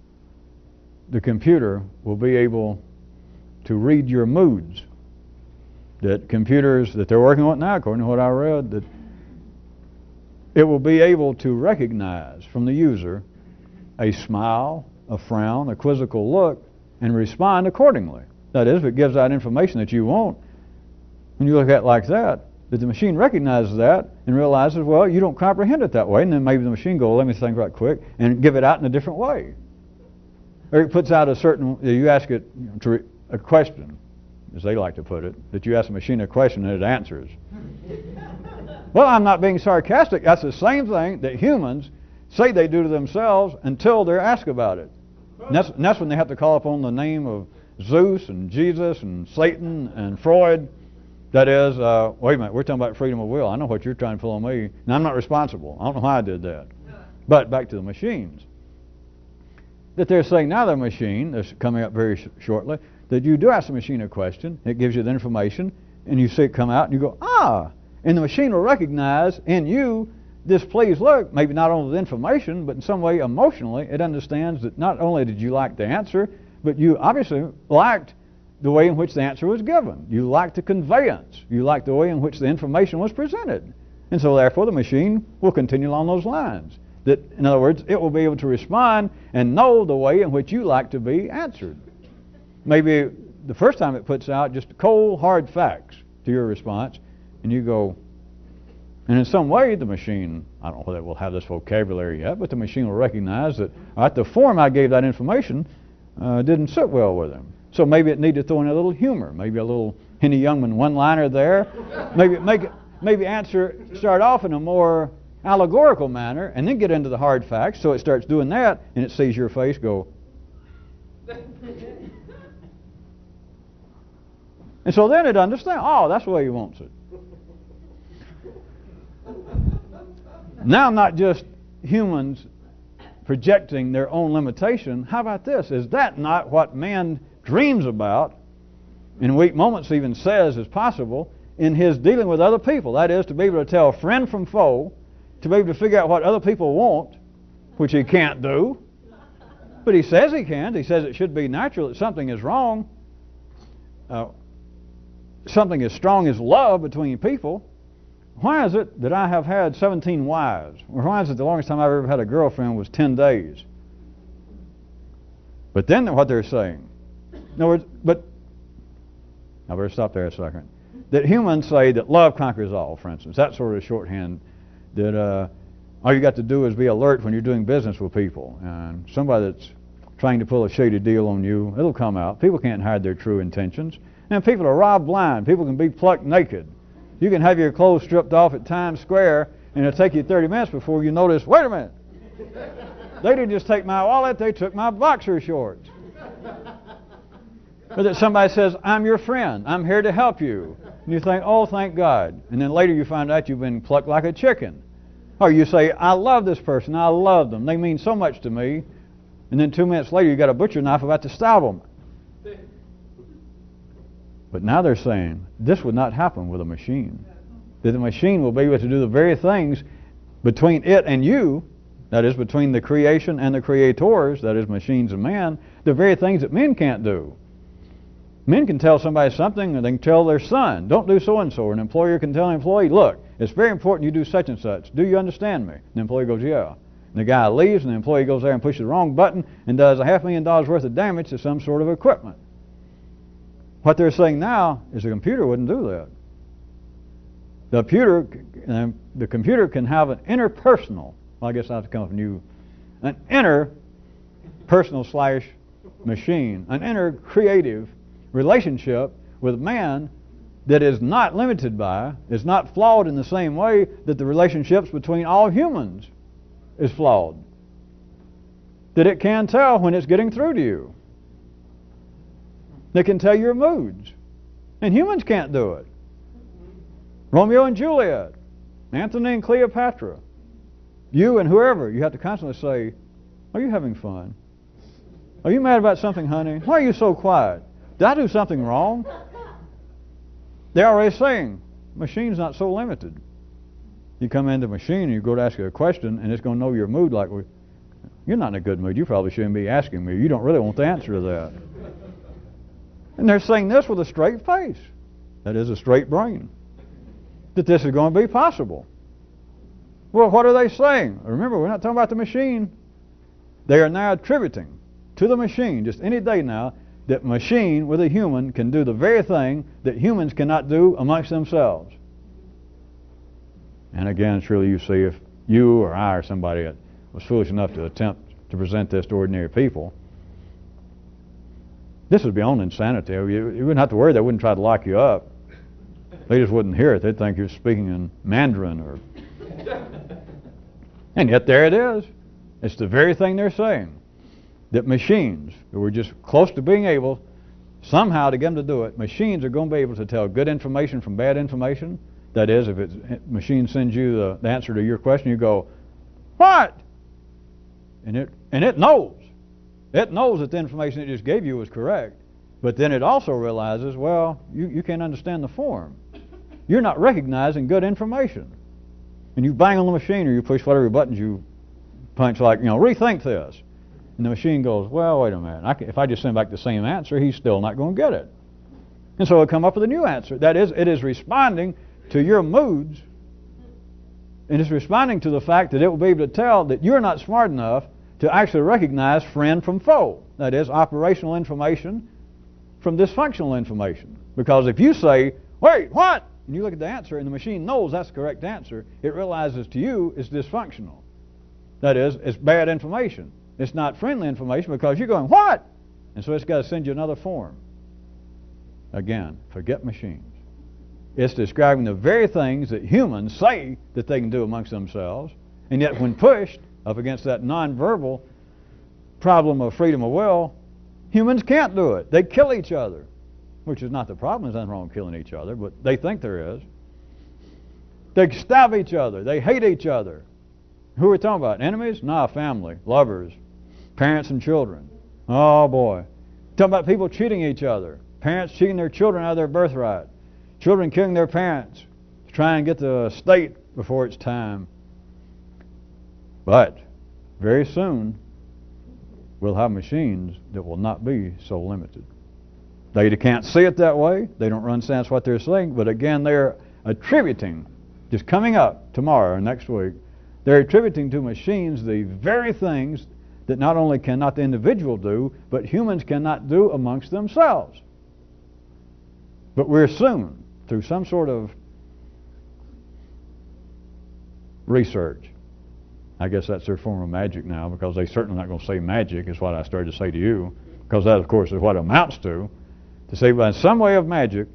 the computer will be able to read your moods. That computers that they're working on now, according to what I read, that it will be able to recognize from the user a smile, a frown, a quizzical look, and respond accordingly. That is, if it gives out information that you want, when you look at it like that, that the machine recognizes that and realizes, well, you don't comprehend it that way, and then maybe the machine goes, let me think right quick, and give it out in a different way. Or it puts out a certain, you ask it a question, as they like to put it, that you ask the machine a question and it answers. Well, I'm not being sarcastic. That's the same thing that humans say they do to themselves until they're asked about it. And that's when they have to call upon the name of Zeus and Jesus and Satan and Freud. That is, wait a minute, we're talking about freedom of will. I know what you're trying to pull on me. Now, I'm not responsible. I don't know why I did that. But back to the machines. That they're saying now the machine, that's coming up very shortly, that you do ask the machine a question, it gives you the information, and you see it come out, and you go, ah! And the machine will recognize in you this pleased look, maybe not only the information, but in some way emotionally, it understands that not only did you like the answer, but you obviously liked the way in which the answer was given. You liked the conveyance. You liked the way in which the information was presented. And so therefore the machine will continue along those lines. That, in other words, it will be able to respond and know the way in which you like to be answered. Maybe the first time it puts out just cold, hard facts to your response, and you go, and in some way the machine, I don't know whether it will have this vocabulary yet, but the machine will recognize that the form I gave that information didn't sit well with him. So maybe it needed to throw in a little humor, maybe a little Henny Youngman one-liner there. Maybe start off in a more allegorical manner and then get into the hard facts. So it starts doing that and it sees your face go. And so then it understands, oh, that's the way he wants it. Now not just humans projecting their own limitation. How about this? Is that not what man dreams about, in weak moments even says is possible, in his dealing with other people? That is, to be able to tell friend from foe, to be able to figure out what other people want, which he can't do, but he says he can. He says it should be natural, that something is wrong. Something as strong as love between people. Why is it that I have had 17 wives? Or why is it the longest time I've ever had a girlfriend was 10 days? But then what they're saying, in other words, but I better stop there a second. That humans say that love conquers all, for instance. That sort of shorthand that all you got to do is be alert when you're doing business with people. And somebody that's trying to pull a shady deal on you, it'll come out. People can't hide their true intentions. And people are robbed blind. People can be plucked naked. You can have your clothes stripped off at Times Square, and it'll take you 30 minutes before you notice, wait a minute, they didn't just take my wallet, they took my boxer shorts. Or that somebody says, I'm your friend, I'm here to help you. And you think, oh, thank God. And then later you find out you've been plucked like a chicken. Or you say, I love this person, I love them, they mean so much to me. And then 2 minutes later you got a butcher knife about to stab them. But now they're saying, this would not happen with a machine. That the machine will be able to do the very things between it and you, that is, between the creation and the creators, that is, machines and man, the very things that men can't do. Men can tell somebody something, and they can tell their son, don't do so-and-so. Or an employer can tell an employee, look, it's very important you do such and such. Do you understand me? And the employee goes, yeah. And the guy leaves, and the employee goes there and pushes the wrong button and does $500,000 worth of damage to some sort of equipment. What they're saying now is the computer wouldn't do that. The computer can have an interpersonal, well, I guess I have to come from you, an interpersonal / machine, an intercreative relationship with man that is not limited by, is not flawed in the same way that the relationships between all humans is flawed. That it can tell when it's getting through to you. They can tell your moods. And humans can't do it. Romeo and Juliet, Antony and Cleopatra, you and whoever, you have to constantly say, are you having fun? Are you mad about something, honey? Why are you so quiet? Did I do something wrong? They're already saying, machine's not so limited. You come into the machine and you go to ask it a question and it's going to know your mood like, you're not in a good mood. You probably shouldn't be asking me. You don't really want the answer to that. And they're saying this with a straight face. That is, a straight brain. That this is going to be possible. Well, what are they saying? Remember, we're not talking about the machine. They are now attributing to the machine, just any day now, that machine with a human can do the very thing that humans cannot do amongst themselves. And again, surely you see if you or I or somebody that was foolish enough to attempt to present this to ordinary people, this would be beyond insanity. You wouldn't have to worry. They wouldn't try to lock you up. They just wouldn't hear it. They'd think you're speaking in Mandarin or... And yet there it is. It's the very thing they're saying. That machines, that we're just close to being able, somehow to get them to do it, machines are going to be able to tell good information from bad information. That is, if a machine sends you the answer to your question, you go, what? And it knows. It knows that the information it just gave you was correct. But then it also realizes, well, you can't understand the form. You're not recognizing good information. And you bang on the machine or you push whatever buttons you punch, like, rethink this. And the machine goes, well, wait a minute. If I just send back the same answer, he's still not going to get it. And so it'll come up with a new answer. That is, it is responding to your moods. And it's responding to the fact that it will be able to tell that you're not smart enough to actually recognize friend from foe. That is, operational information from dysfunctional information. Because if you say, wait, what? And you look at the answer and the machine knows that's the correct answer, it realizes to you it's dysfunctional. That is, it's bad information. It's not friendly information because you're going, what? And so it's got to send you another form. Again, forget machines. It's describing the very things that humans say that they can do amongst themselves, and yet when pushed up against that nonverbal problem of freedom of will, humans can't do it. They kill each other, which is not the problem. There's nothing wrong with killing each other, but they think there is. They stab each other. They hate each other. Who are we talking about? Enemies? Nah, family, lovers, parents and children. Oh boy. Talking about people cheating each other. Parents cheating their children out of their birthright. Children killing their parents to try and get the estate before it's time. But very soon we'll have machines that will not be so limited. They can't see it that way. They don't understand what they're saying. But again, they're attributing, just coming up tomorrow or next week, they're attributing to machines the very things that not only cannot the individual do, but humans cannot do amongst themselves. But we're soon, through some sort of research, I guess that's their form of magic now, because they're certainly not going to say magic, is what I started to say to you, because that, of course, is what it amounts to say by some way of magic,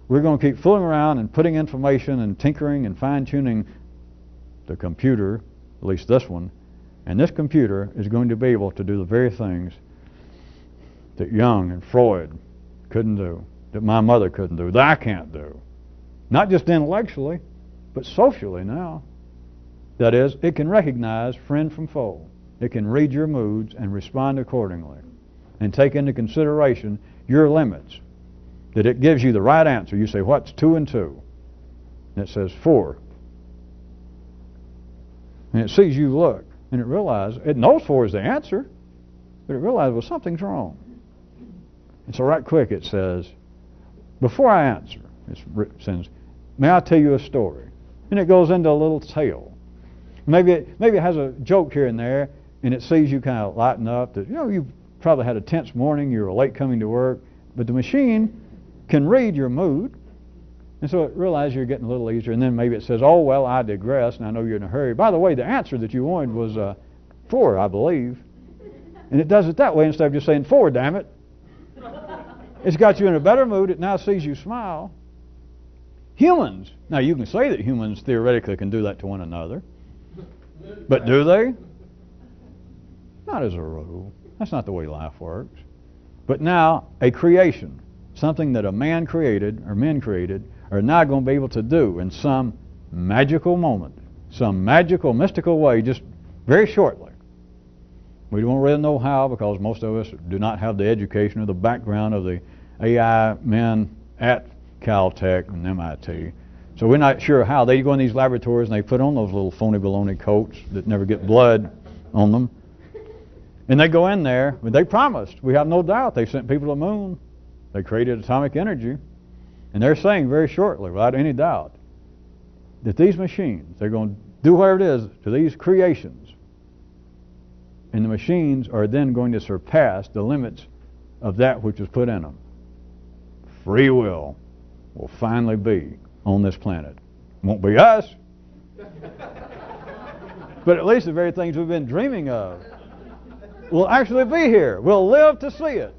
we're going to keep fooling around and putting information and tinkering and fine-tuning the computer, at least this one, and this computer is going to be able to do the very things that Jung and Freud couldn't do, that my mother couldn't do, that I can't do. Not just intellectually, but socially now. That is, it can recognize friend from foe. It can read your moods and respond accordingly and take into consideration your limits. That it gives you the right answer. You say, what's 2 and 2? And it says 4. And it sees you look, and it realizes, it knows 4 is the answer, but it realizes, well, something's wrong. And so right quick it says, before I answer, it says, may I tell you a story? And it goes into a little tale. Maybe it has a joke here and there, and it sees you kind of lighten up that, you probably had a tense morning, you were late coming to work, but the machine can read your mood, and so it realizes you're getting a little easier, and then maybe it says, oh, well, I digress, and I know you're in a hurry. By the way, the answer that you wanted was 4, I believe. And it does it that way instead of just saying 4, damn it. It's got you in a better mood. It now sees you smile. Humans. Now, you can say that humans theoretically can do that to one another. But do they? Not as a rule. That's not the way life works. But now, a creation, something that a man created, or men created, are now going to be able to do in some magical moment, some magical, mystical way, just very shortly. We don't really know how, because most of us do not have the education or the background of the AI men at Caltech and MIT. So we're not sure how. They go in these laboratories and they put on those little phony baloney coats that never get blood on them. And they go in there, but they promised, we have no doubt, they sent people to the moon. They created atomic energy. And they're saying very shortly, without any doubt, that these machines, they're going to do whatever it is to these creations. And the machines are then going to surpass the limits of that which was put in them. Free will finally be on this planet. It won't be us. But at least the very things we've been dreaming of will actually be here. We'll live to see it.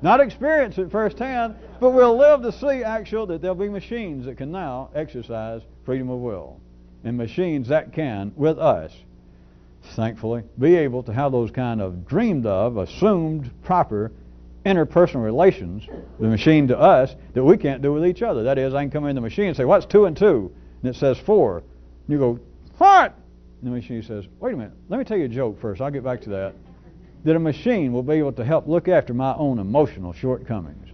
Not experience it firsthand, but we'll live to see that there'll be machines that can now exercise freedom of will. And machines that can, with us, thankfully, be able to have those kind of dreamed of, assumed, proper interpersonal relations, the machine to us, that we can't do with each other. That is, I can come in the machine and say, what's 2 and 2? And it says 4. And you go, what? And the machine says, wait a minute, let me tell you a joke first. I'll get back to that. That a machine will be able to help look after my own emotional shortcomings.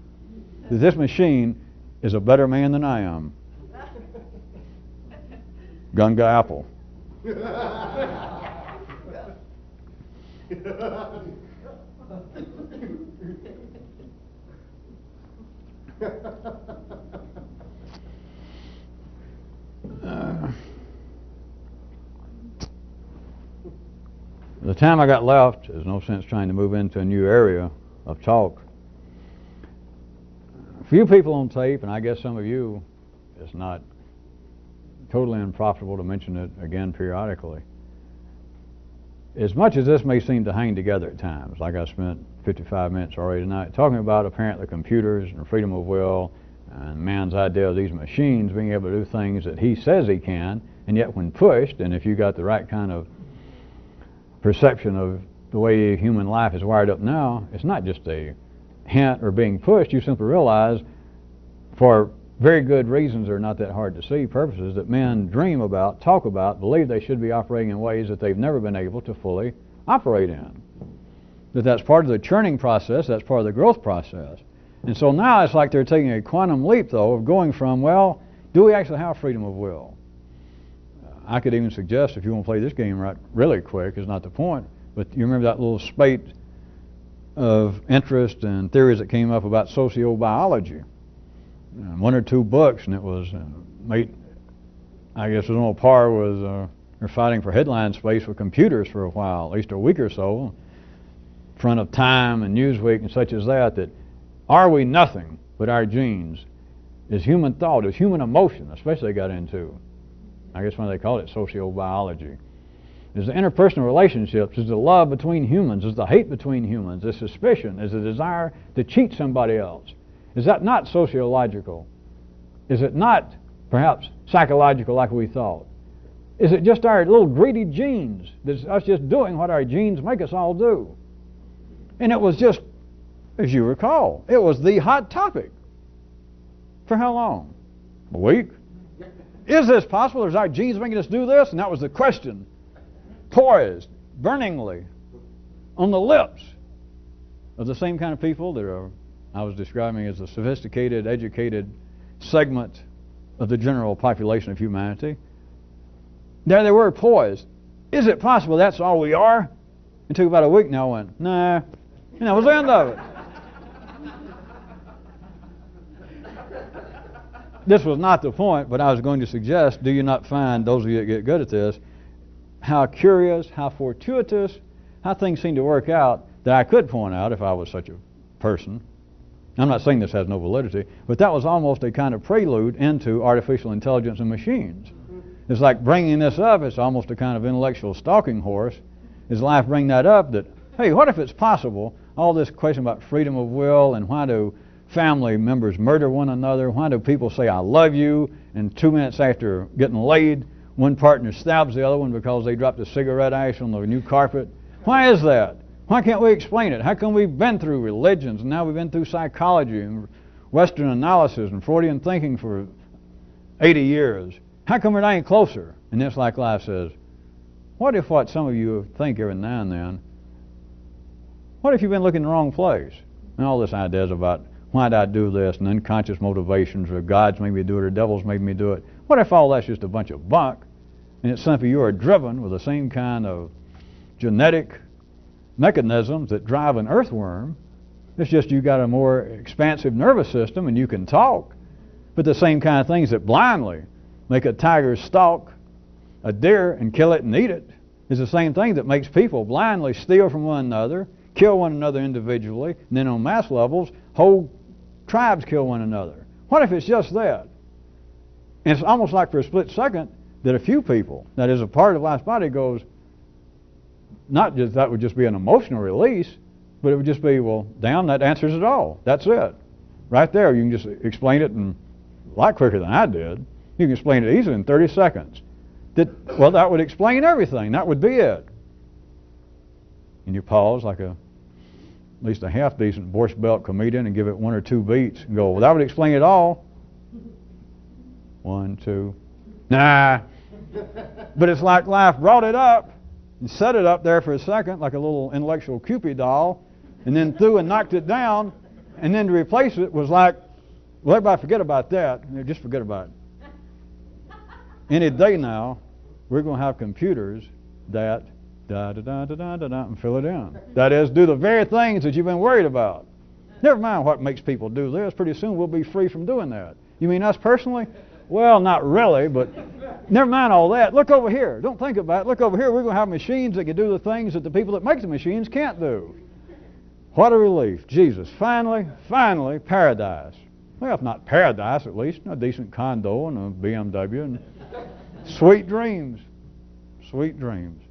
That this machine is a better man than I am. Gunga Apple. The time I got left, there's no sense trying to move into a new area of talk. A few people on tape, and I guess some of you, it's not totally unprofitable to mention it again periodically. As much as this may seem to hang together at times, like I spent 55 minutes already tonight talking about apparently computers and freedom of will and man's idea of these machines being able to do things that he says he can, and yet when pushed, and if you got the right kind of perception of the way human life is wired up now, it's not just a hint or being pushed. You simply realize, for very good reasons, they're not that hard to see purposes, that men dream about, talk about, believe they should be operating in ways that they've never been able to fully operate in. That's part of the churning process, that's part of the growth process. And so now it's like they're taking a quantum leap, though, of going from, well, do we actually have freedom of will? I could even suggest, if you want to play this game right really quick, is not the point, but you remember that little spate of interest and theories that came up about sociobiology. One or two books, and it was, I guess it was on par with, they're fighting for headline space with computers for a while, at least a week or so, in front of Time and Newsweek and such as that are we nothing but our genes? Is human thought, is human emotion, especially got into, I guess when they call it sociobiology. Is the interpersonal relationships, is the love between humans, is the hate between humans, is suspicion, is the desire to cheat somebody else. Is that not sociological? Is it not perhaps psychological like we thought? Is it just our little greedy genes? That's us just doing what our genes make us all do? And it was just, as you recall, it was the hot topic. For how long? A week? Is this possible? Is our genes making us do this? And that was the question, poised, burningly, on the lips of the same kind of people that I was describing as the sophisticated, educated segment of the general population of humanity. There they were, poised. Is it possible that's all we are? It took about a week, and I went, nah. And that was the end of it. This was not the point, but I was going to suggest, do you not find, those of you that get good at this, how curious, how fortuitous, how things seem to work out that I could point out if I was such a person. I'm not saying this has no validity, but that was almost a kind of prelude into artificial intelligence and machines. It's like bringing this up, it's almost a kind of intellectual stalking horse. Is life bring that up that, hey, what if it's possible, all this question about freedom of will and why do family members murder one another, why do people say I love you, and 2 minutes after getting laid, one partner stabs the other one because they dropped a cigarette ash on the new carpet? Why is that? Why can't we explain it? How come we've been through religions, and now we've been through psychology and Western analysis and Freudian thinking for 80 years? How come we're not any closer? And This Like Life says, what if what some of you think every now and then, what if you've been looking in the wrong place? And all this ideas about why did I do this, and unconscious motivations, or God's made me do it, or devil's made me do it. What if all that's just a bunch of bunk, and it's simply you are driven with the same kind of genetic mechanisms that drive an earthworm? It's just you got a more expansive nervous system and you can talk. But the same kind of things that blindly make a tiger stalk a deer and kill it and eat it is the same thing that makes people blindly steal from one another, kill one another individually, and then on mass levels, whole tribes kill one another. What if it's just that? And it's almost like for a split second that a few people, that is a part of life's body, goes, not just that would just be an emotional release, but it would just be, well, damn, that answers it all. That's it. Right there, you can just explain it in a lot quicker than I did. You can explain it easily in 30 seconds. Well, that would explain everything. That would be it. And you pause like at least a half-decent Borscht Belt comedian and give it 1 or 2 beats and go, well, that would explain it all. 1, 2. Nah. But it's like life brought it up and set it up there for a second like a little intellectual Cupid doll, and then threw and knocked it down, and then to replace it was like, well, everybody forget about that. Just forget about it. Any day now, we're going to have computers that da-da-da-da-da-da and fill it in. That is, do the very things that you've been worried about. Never mind what makes people do this. Pretty soon we'll be free from doing that. You mean us personally? Well, not really, but never mind all that. Look over here. Don't think about it. Look over here. We're going to have machines that can do the things that the people that make the machines can't do. What a relief. Jesus, finally, paradise. Well, if not paradise, at least a decent condo and a BMW and sweet dreams. Sweet dreams.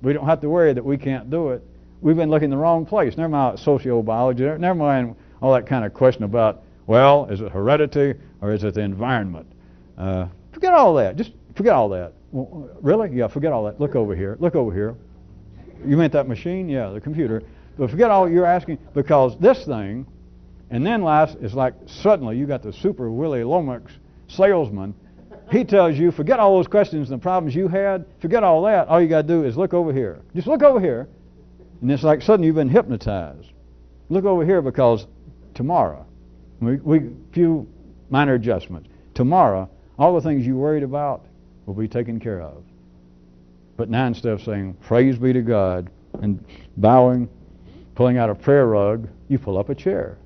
We don't have to worry that we can't do it. We've been looking in the wrong place. Never mind sociobiology. Never mind all that kind of question about, well, is it heredity or is it the environment? Forget all that. Just forget all that. Well, really? Yeah, forget all that. Look over here. Look over here. You meant that machine? Yeah, the computer. But forget all you're asking, because this thing, and then life is like suddenly you got the super Willie Lomax salesman. He tells you, forget all those questions and the problems you had. Forget all that. All you got to do is look over here. Just look over here. And it's like suddenly you've been hypnotized. Look over here, because tomorrow, few minor adjustments. Tomorrow, all the things you worried about will be taken care of. But now instead of saying, praise be to God, and bowing, pulling out a prayer rug, you pull up a chair.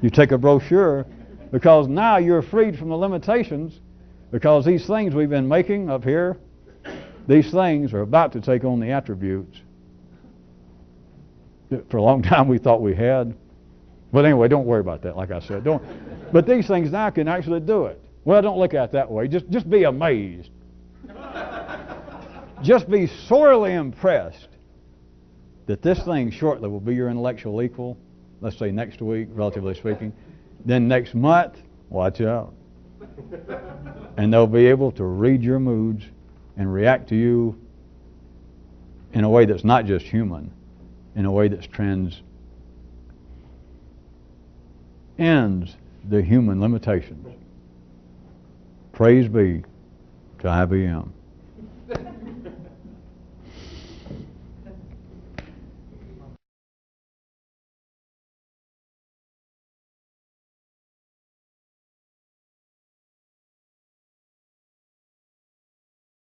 You take a brochure, because now you're freed from the limitations, because these things we've been making up here, these things are about to take on the attributes that for a long time we thought we had. But anyway, don't worry about that, like I said. But these things now can actually do it. Well, don't look at it that way. Just be amazed. Just be sorely impressed that this thing shortly will be your intellectual equal. Let's say next week, relatively speaking. Then next month, watch out. And they'll be able to read your moods and react to you in a way that's not just human, in a way that's transcends the human limitations. Praise be to IBM.